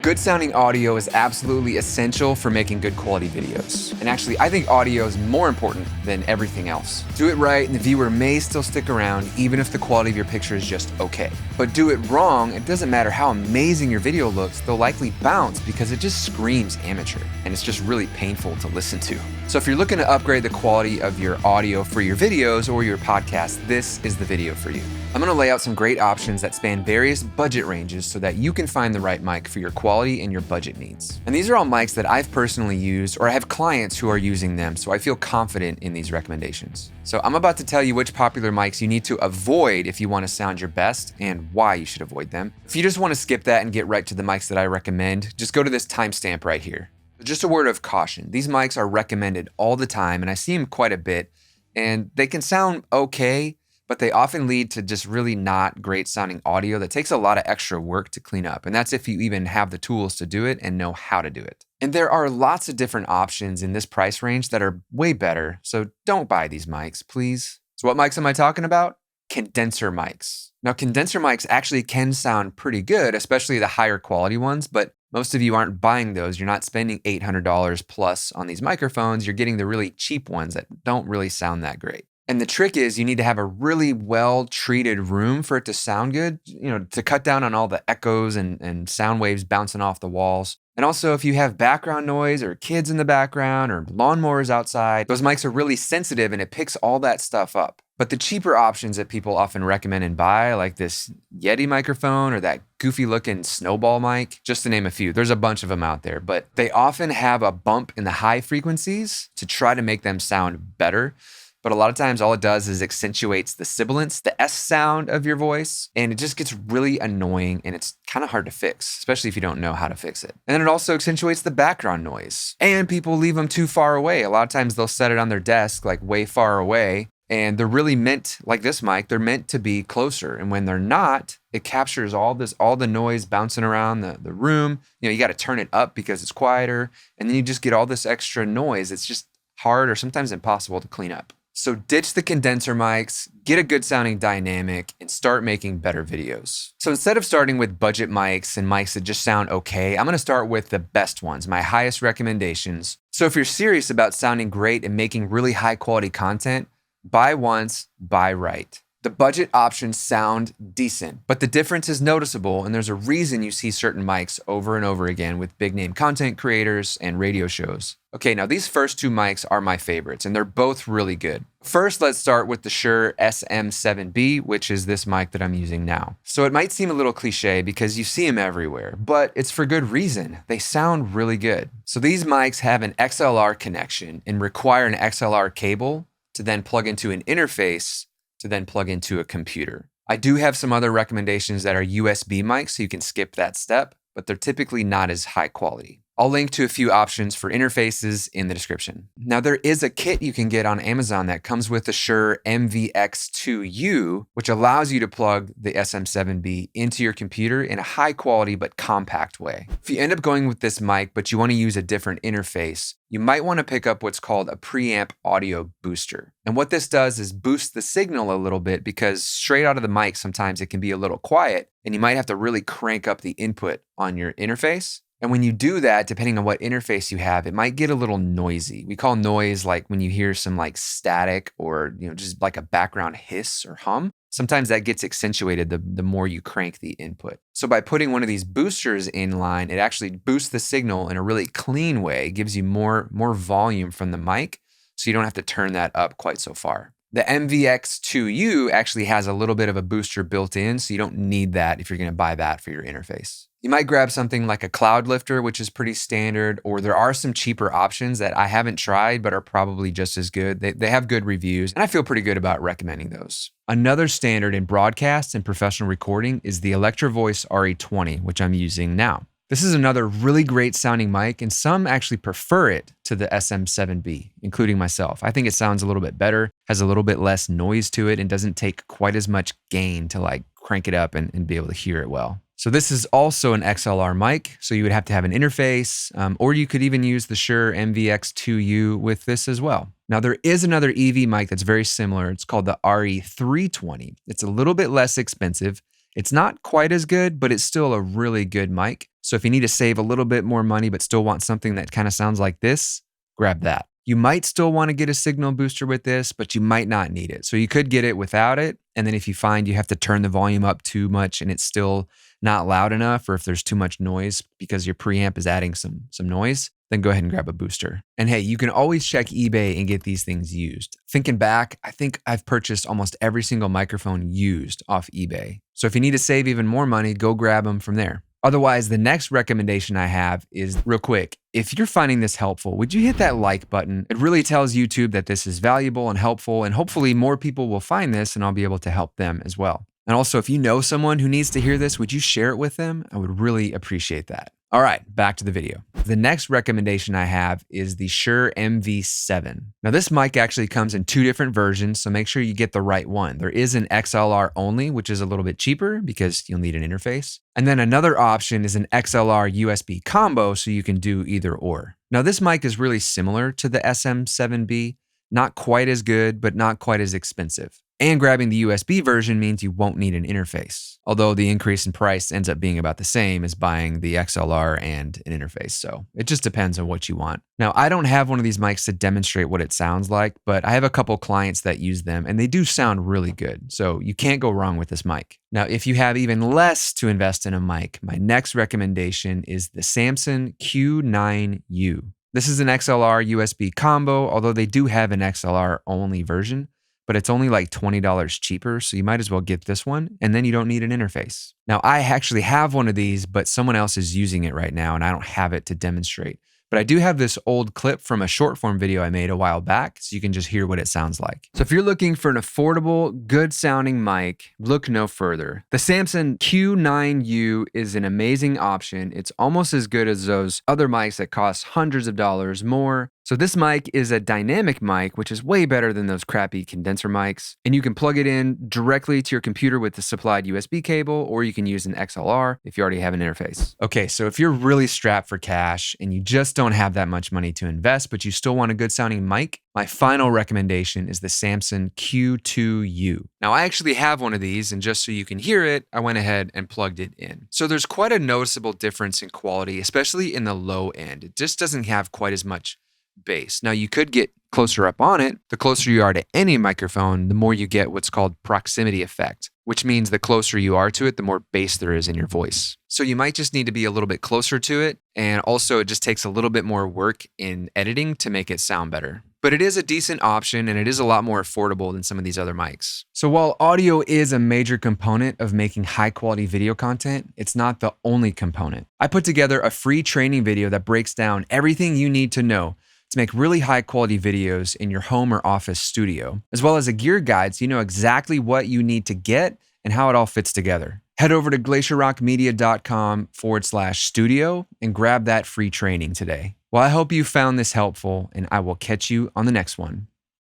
Good sounding audio is absolutely essential for making good quality videos. And actually, I think audio is more important than everything else. Do it right and the viewer may still stick around even if the quality of your picture is just okay. But do it wrong, it doesn't matter how amazing your video looks, they'll likely bounce because it just screams amateur and it's just really painful to listen to. So if you're looking to upgrade the quality of your audio for your videos or your podcast, this is the video for you. I'm gonna lay out some great options that span various budget ranges so that you can find the right mic for your quality and your budget needs. And these are all mics that I've personally used or I have clients who are using them, so I feel confident in these recommendations. So I'm about to tell you which popular mics you need to avoid if you wanna sound your best and why you should avoid them. If you just wanna skip that and get right to the mics that I recommend, just go to this timestamp right here. Just a word of caution, these mics are recommended all the time and I see them quite a bit and they can sound okay, but they often lead to just really not great sounding audio that takes a lot of extra work to clean up. And that's if you even have the tools to do it and know how to do it. And there are lots of different options in this price range that are way better. So don't buy these mics, please. So what mics am I talking about? Condenser mics. Now, condenser mics actually can sound pretty good, especially the higher quality ones, but most of you aren't buying those. You're not spending $800 plus on these microphones. You're getting the really cheap ones that don't really sound that great. And the trick is you need to have a really well-treated room for it to sound good, to cut down on all the echoes and sound waves bouncing off the walls. And also if you have background noise or kids in the background or lawnmowers outside, those mics are really sensitive and it picks all that stuff up. But the cheaper options that people often recommend and buy, like this Yeti microphone or that goofy looking snowball mic, just to name a few, there's a bunch of them out there, but they often have a bump in the high frequencies to try to make them sound better. But a lot of times all it does is accentuates the sibilance, the S sound of your voice, and it just gets really annoying and it's kind of hard to fix, especially if you don't know how to fix it. And then it also accentuates the background noise. And people leave them too far away. A lot of times they'll set it on their desk like way far away, and they're really meant, like this mic, they're meant to be closer. And when they're not, it captures all the noise bouncing around the room. You got to turn it up because it's quieter, and then you just get all this extra noise. It's just hard or sometimes impossible to clean up. So ditch the condenser mics, get a good sounding dynamic, and start making better videos. So instead of starting with budget mics and mics that just sound okay, I'm gonna start with the best ones, my highest recommendations. So if you're serious about sounding great and making really high quality content, buy once, buy right. The budget options sound decent, but the difference is noticeable, and there's a reason you see certain mics over and over again with big name content creators and radio shows. Okay, now these first two mics are my favorites, and they're both really good. First, let's start with the Shure SM7B, which is this mic that I'm using now. So it might seem a little cliche because you see them everywhere, but it's for good reason. They sound really good. So these mics have an XLR connection and require an XLR cable to then plug into an interface to then plug into a computer. I do have some other recommendations that are USB mics, so you can skip that step, but they're typically not as high quality. I'll link to a few options for interfaces in the description. Now, there is a kit you can get on Amazon that comes with the Shure MV7, which allows you to plug the SM7B into your computer in a high quality but compact way. If you end up going with this mic, but you want to use a different interface, you might want to pick up what's called a preamp audio booster. And what this does is boost the signal a little bit because straight out of the mic, sometimes it can be a little quiet and you might have to really crank up the input on your interface. And when you do that, depending on what interface you have, it might get a little noisy. We call noise like when you hear some like static or just like a background hiss or hum. Sometimes that gets accentuated the more you crank the input. So by putting one of these boosters in line, it actually boosts the signal in a really clean way, gives you more volume from the mic, so you don't have to turn that up quite so far. The MV7U actually has a little bit of a booster built in, so you don't need that if you're gonna buy that for your interface. You might grab something like a cloud lifter, which is pretty standard, or there are some cheaper options that I haven't tried but are probably just as good. They have good reviews, and I feel pretty good about recommending those. Another standard in broadcast and professional recording is the Electro Voice RE20, which I'm using now. This is another really great sounding mic, and some actually prefer it to the SM7B, including myself. I think it sounds a little bit better, has a little bit less noise to it, and doesn't take quite as much gain to like crank it up and be able to hear it well. So this is also an XLR mic, so you would have to have an interface, or you could even use the Shure MV7B with this as well. Now there is another EV mic that's very similar. It's called the RE320. It's a little bit less expensive. It's not quite as good, but it's still a really good mic. So if you need to save a little bit more money, but still want something that kind of sounds like this, grab that. You might still want to get a signal booster with this, but you might not need it. So you could get it without it. And then if you find you have to turn the volume up too much and it's still not loud enough, or if there's too much noise because your preamp is adding some noise, then go ahead and grab a booster. And hey, you can always check eBay and get these things used. Thinking back, I think I've purchased almost every single microphone used off eBay. So if you need to save even more money, go grab them from there. Otherwise, the next recommendation I have is real quick. If you're finding this helpful, would you hit that like button? It really tells YouTube that this is valuable and helpful, and hopefully more people will find this and I'll be able to help them as well. And also, if you know someone who needs to hear this, would you share it with them? I would really appreciate that. All right, back to the video. The next recommendation I have is the Shure MV7. Now this mic actually comes in 2 different versions, so make sure you get the right one. There is an XLR only, which is a little bit cheaper because you'll need an interface. And then another option is an XLR USB combo, so you can do either or. Now this mic is really similar to the SM7B, not quite as good, but not quite as expensive. And grabbing the USB version means you won't need an interface, although the increase in price ends up being about the same as buying the XLR and an interface, so it just depends on what you want. Now, I don't have one of these mics to demonstrate what it sounds like, but I have a couple clients that use them, and they do sound really good, so you can't go wrong with this mic. Now, if you have even less to invest in a mic, my next recommendation is the Samson Q9U. This is an XLR USB combo, although they do have an XLR only version, but it's only like $20 cheaper, so you might as well get this one, and then you don't need an interface. Now, I actually have one of these, but someone else is using it right now, and I don't have it to demonstrate. But I do have this old clip from a short form video I made a while back, so you can just hear what it sounds like. So if you're looking for an affordable, good sounding mic, look no further. The Samson Q9U is an amazing option. It's almost as good as those other mics that cost hundreds of dollars more. So this mic is a dynamic mic, which is way better than those crappy condenser mics. And you can plug it in directly to your computer with the supplied USB cable, or you can use an XLR if you already have an interface. Okay, so if you're really strapped for cash and you just don't have that much money to invest, but you still want a good sounding mic, my final recommendation is the Samson Q2U. Now, I actually have one of these, and just so you can hear it, I went ahead and plugged it in. So there's quite a noticeable difference in quality, especially in the low end. It just doesn't have quite as much bass. Now, you could get closer up on it. The closer you are to any microphone, the more you get what's called proximity effect, which means the closer you are to it, the more bass there is in your voice. So you might just need to be a little bit closer to it. And also it just takes a little bit more work in editing to make it sound better. But it is a decent option, and it is a lot more affordable than some of these other mics. So while audio is a major component of making high quality video content, it's not the only component. I put together a free training video that breaks down everything you need to know to make really high quality videos in your home or office studio, as well as a gear guide so you know exactly what you need to get and how it all fits together. Head over to glacierrockmedia.com/studio and grab that free training today. Well, I hope you found this helpful, and I will catch you on the next one.